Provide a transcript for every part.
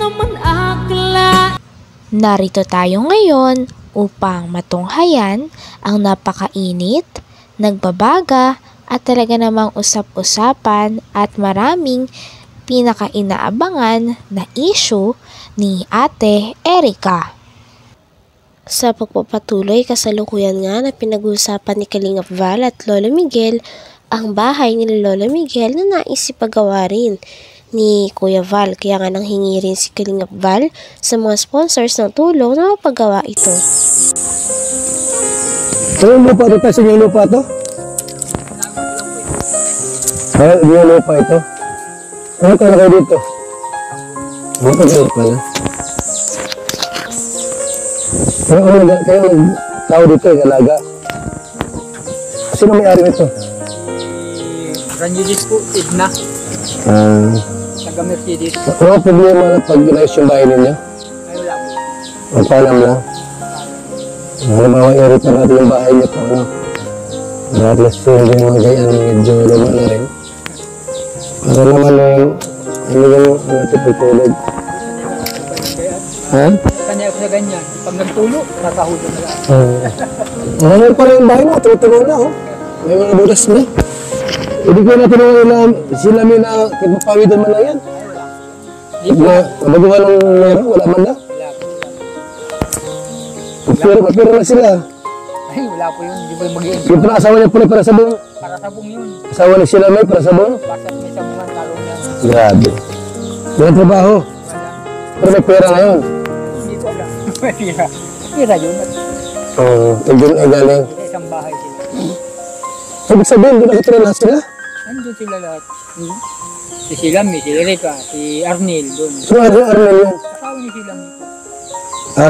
naman akla. Narito tayo ngayon upang matunghayan ang napakainit, nagbabaga at talaga namang usap-usapan at maraming pinaka-inaabangan na issue ni Ate Erica. Sa pagpapatuloy, kasalukuyan nga na pinag-uusapan ni Kalingap Val at Lolo Miguel ang bahay ni Lolo Miguel na nais ipagawa rin ni Kuya Val. Kaya nga nanghingi rin si Kalingap Val sa mga sponsors ng tulong na mapagawa ito. Ano lupa ito? Kasi yung lupa ito? Ay, yung lupa ito? Ano ka na kayo dito? Ano ka na pala? Kayo tao dito yung alaga. Sino may-ari nito? Ranjidis po, Edna. Taga-Mercedes. Ano problema na pag-inayos yung bahay ninyo? Ay, wala po. Magpaalam lang. Halimbawa, i-repair natin yung bahay niyo po. At least hindi mga ganyan, medyo luma na rin. Para naman yung tipultulog. Ha? Kanya ako na ganyan. Pag nagtulo, nakahulog na lang. Ngayon pa rin yung bahay mo, tutuloy na oh. May mga budas na. Hindi ko na tinanong sila may na kitmapawidan man lang yan. Nabaguhan ng meron, wala man na. Magpira na sila. Ay, wala po yun. Hindi ba mag-iin? Yung asawa niya pala para sabong. Para sabong yun. Asawa niya sila may para sabong. Basta may sabungan talong niya. Grabe. Walang trabaho. Wala. Pero may pera ngayon. Hindi ko alam. Pira yun. Tigil ay galing. Sa isang bahay sila. Ibig sabihin, doon nakatira lahat sila? Nandun sila lahat. Si Silami, si Erica, si Arnel doon. So, Arnel yun? Asawa ni Silami.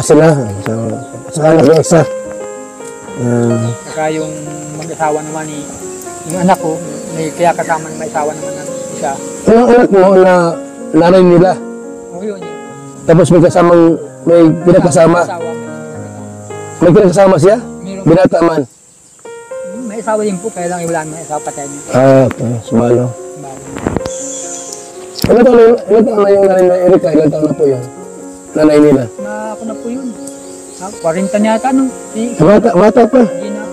Sila. Saka anak yung isa. Saka yung mag-asawa naman ni yung anak ko, kaya kasama may asawa naman ng isa. Yung anak mo na nanay nila? O yun yun. Tapos may kasamang, may pinakasama? May pinakasama siya? Binata man? May asawa din po, kaya lang wala may asawa patay niya. Okay. Sumalo. Ilan taon na yung nanay na Erica? Ilan taon na po yun? Nanay nila? Ako na po yun. 40 niya ata nung. Bata pa? Hindi na.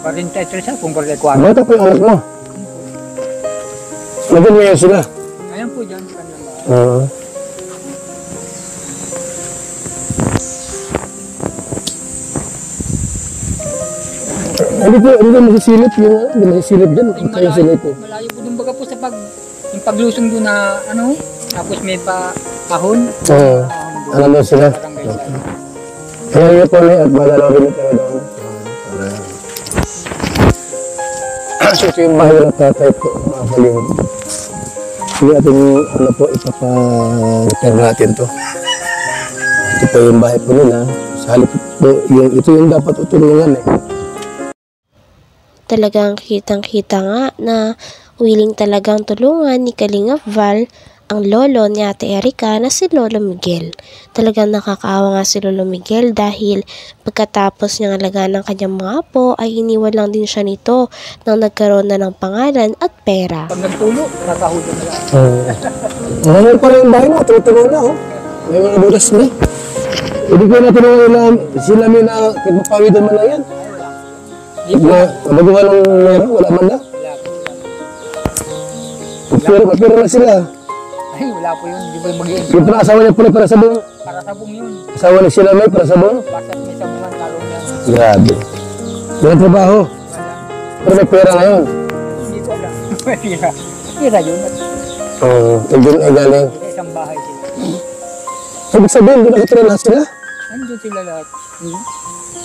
43 siya, kung 44. Bata pa yung anak mo? Nagin ngayon sila? Ayan po dyan sa kanilang bahay. Hindi masisilip yung hindi masisilip dyan. Kaya silip eh. Malayo po dun baga po sa yung paglusong doon na tapos may kahon. Alam mo sila? Kaya yun po at madalaw rin ito doon. So ito yung bahay ng tatay po, mga kalingap. Hindi natin ipapa-repair natin to. Ito po yung bahay po nila. Sa halip po, ito yung dapat utulungan eh. Talagang kitang-kita nga na willing talagang tulungan ni Kalingap Val ang lolo ni Ate Erica na si Lolo Miguel. Talagang nakakaawa nga si Lolo Miguel dahil pagkatapos niyang alagaan ng kanyang mga apo ay iniwan lang din siya nito nang nagkaroon na ng pangalan at pera. Pag nagtulo, nakahulog na lang. Ngayon pa rin yung bahay mo, tutuloy na oh. May mga budas na. Hindi ko na tinanong sila may na kitmapawidan man lang yan. Nabaguhan ng meron, wala man na. Magpira na sila. Ay, wala po yun. Hindi ba mag-iin? Yung asawa niya pala para sabong. Para sabong yun. Asawa niya sila may para sabong. Basta may sabungan talong niya. Grabe. Walang trabaho. Wala. Pero may pera ngayon. Hindi ko alam. Pira yun. Tigil ay galing. Sa isang bahay sila. Ibig sabihin, doon nakatira lahat sila? Nandun sila lahat.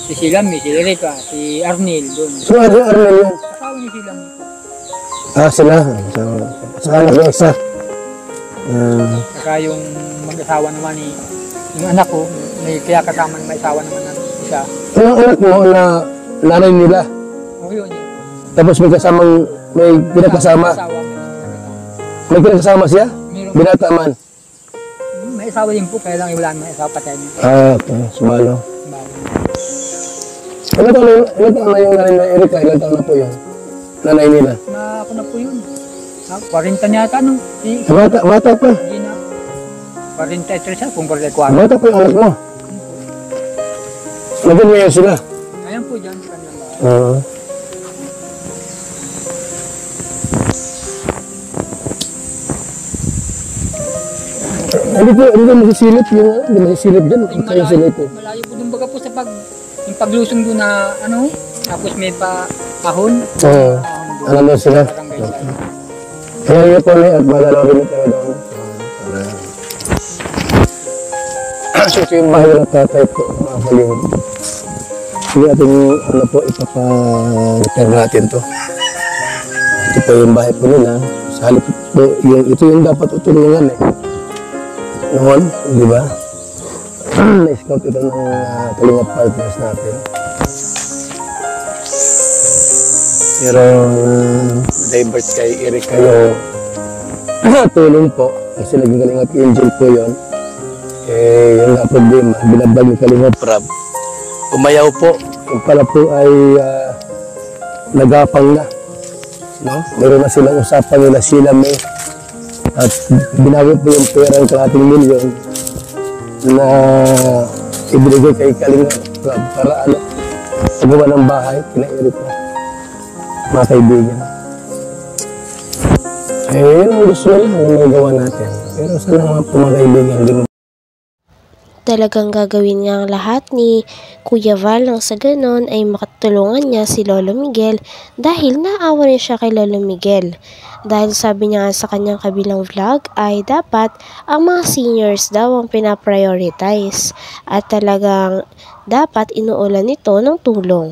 Si Silami, si Erica, si Arnel doon. So, Arnel yun? Asawa ni Silami. Sila. Saka anak yung isa. Saka yung mag-asawa naman ni yung anak ko, kaya kasama may asawa naman ng isa. Yung anak mo na nanay nila? O yun yun. Tapos may kasamang, may pinakasama? May pinakasama siya? Binata man? May asawa din po, kaya lang wala may asawa patay niya. Okay. Sumalo. Ilan taon na yung nanay na Erica? Ilan taon na po yun? Nanay nila? Ako na po yun. 40 niya ata nung. Bata pa? Hindi na. 43 siya, kung 44. Bata pa yung anak mo. Nagin mo yan sila. Ayan po dyan, sa kanyang bahay. Hindi masisilip yung hindi masisilip dyan. Kaya silip eh. Malayo po dun baga po sa yung paglusong doon na ano, tapos may kahon. Oo. Alam mo sila. Barangay side. Kaya yun po na at malalawin ito doon. So ito yung bahay ng tatay po, mga kalingap. Sige ating ano po, ipapa-repair natin to. Ito po yung bahay po nila. Sa halip po, ito yung dapat utulungan eh. Noon, di ba? Na-scout ito ng kalingap partners natin. Pero divert kay Eric kayo tulong po. Kasi naging kalingap angel po yun. Eh, yung nga problema, binabag yung kalingap rab. Umayaw po. Yung pala po ay nagapang na. No? Meron na silang usapan nila sila may at binawi po yung pera ng 1 milyon na ibinigay kay Kalingap Rab para ano, pagawa ng bahay, kina-Eric po. Mga kaibigan. Eh, yun ang gusto lang na magawa natin. Pero sana mga po mga kaibigan, hindi mo Talagang gagawin niya ang lahat ni Kuya Val nang sa ganon ay makatulungan niya si Lolo Miguel dahil naawa rin siya kay Lolo Miguel. Dahil sabi niya sa kanyang kabilang vlog ay dapat ang mga seniors daw ang pinaprioritize at talagang dapat inuulan nito ng tulong.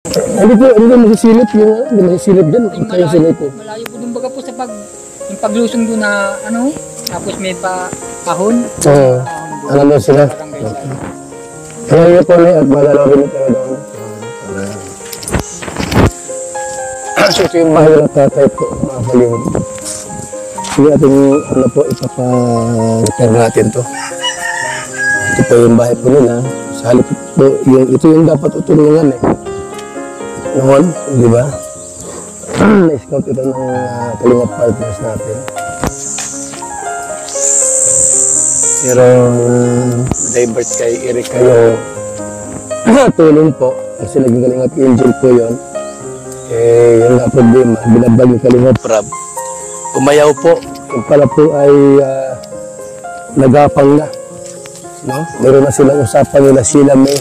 Hindi masisilip yung hindi masisilip dyan. Kaya silip eh. Malayo po dun baga po sa yung paglusong doon na ano, tapos may kahon. Oo. Alam mo sila. Barangay side. Kaya yun po na at malalawin ito doon. So ito yung bahay ng tatay po, mga kalingap. Sige ating ano po, ipapa-repair natin to. Ito po yung bahay po nila. Sa halip po, ito yung dapat utulungan eh. Noon, di ba? Na-scout ito ng kalingap partners natin. Pero divert kay Eric kayo tulong po. Kasi naging kalingap angel po yun. Eh, yung nga problema, binabag yung kalingap rab. Umayaw po. Yung pala po ay nagapang na. No? Meron na silang usapan nila sila may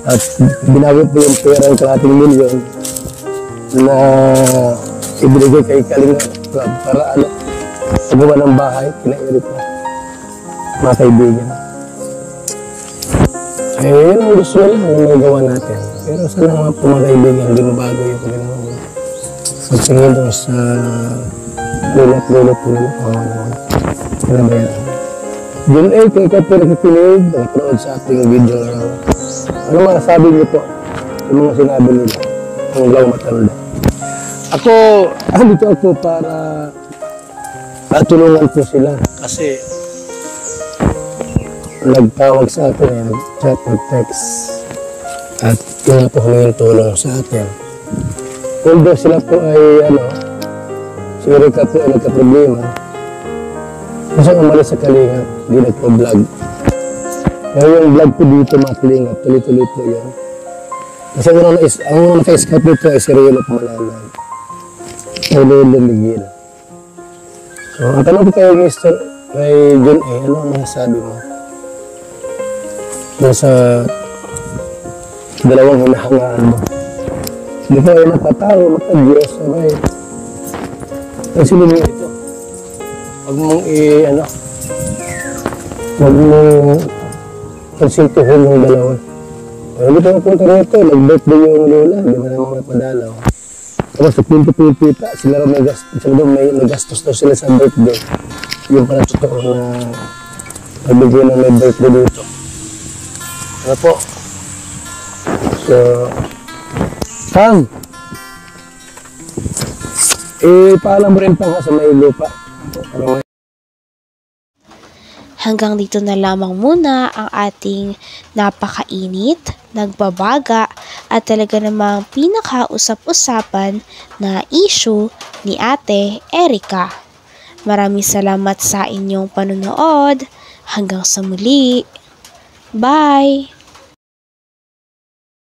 at binawi po yung pera ng 1 milyon na ibinigay kay Kalingap Rab para ano, pagawa ng bahay, kina-Eric po. Mga kaibigan. Eh, yun ang gusto lang na magawa natin. Pero sana mga po mga kaibigan, hindi mabago yung kanilang pagsingin doon sa lulot po nila. Ano ba yan? Yun eh, kung ikaw po nakikinig, nakapanood sa ating video ngayon, ano masasabi niyo po sa mga sinabi nila ng Law Matanda? Dito ako para tulungan po sila kasi nagtawag sa atin, nag-chat, nag-text at yun po humingin tulong sa atin. Although sila po ay si Erika po ay nagka-problema, kasi umalis sa Kalingap, hindi nagpa-vlog. Pero yung vlog po dito mga Kalingap, tuloy-tuloy po yun. Kasi ang naka-scout dito ay si Relo Pumalanay. Ay Lolo Miguel. So, ang tanong ko kayo kay John A, ano ang masasabi mo? Doon sa dalawang hinahangaan mo. Hindi ko ay nakatao, maka-Diyos, sabay. Ang sinunod ito. Huwag mong huwag mong konsultuhin yung dalawa. Hindi pa mapunta rito, nag-birthday yung lola, hindi mo naman napadalaw. Tapos nagpinto-pinto sila rin may nagastos daw sila sa birthday. Yung pala totoo na nabigyan ng may birthday dito. Ano po? So, Kang! Paalam mo rin pa nga sa may lupa. Hanggang dito na lamang muna ang ating napakainit, nagbabaga at talaga namang pinakausap-usapan na issue ni Ate Erika. Maraming salamat sa inyong panonood. Hanggang sa muli. Bye!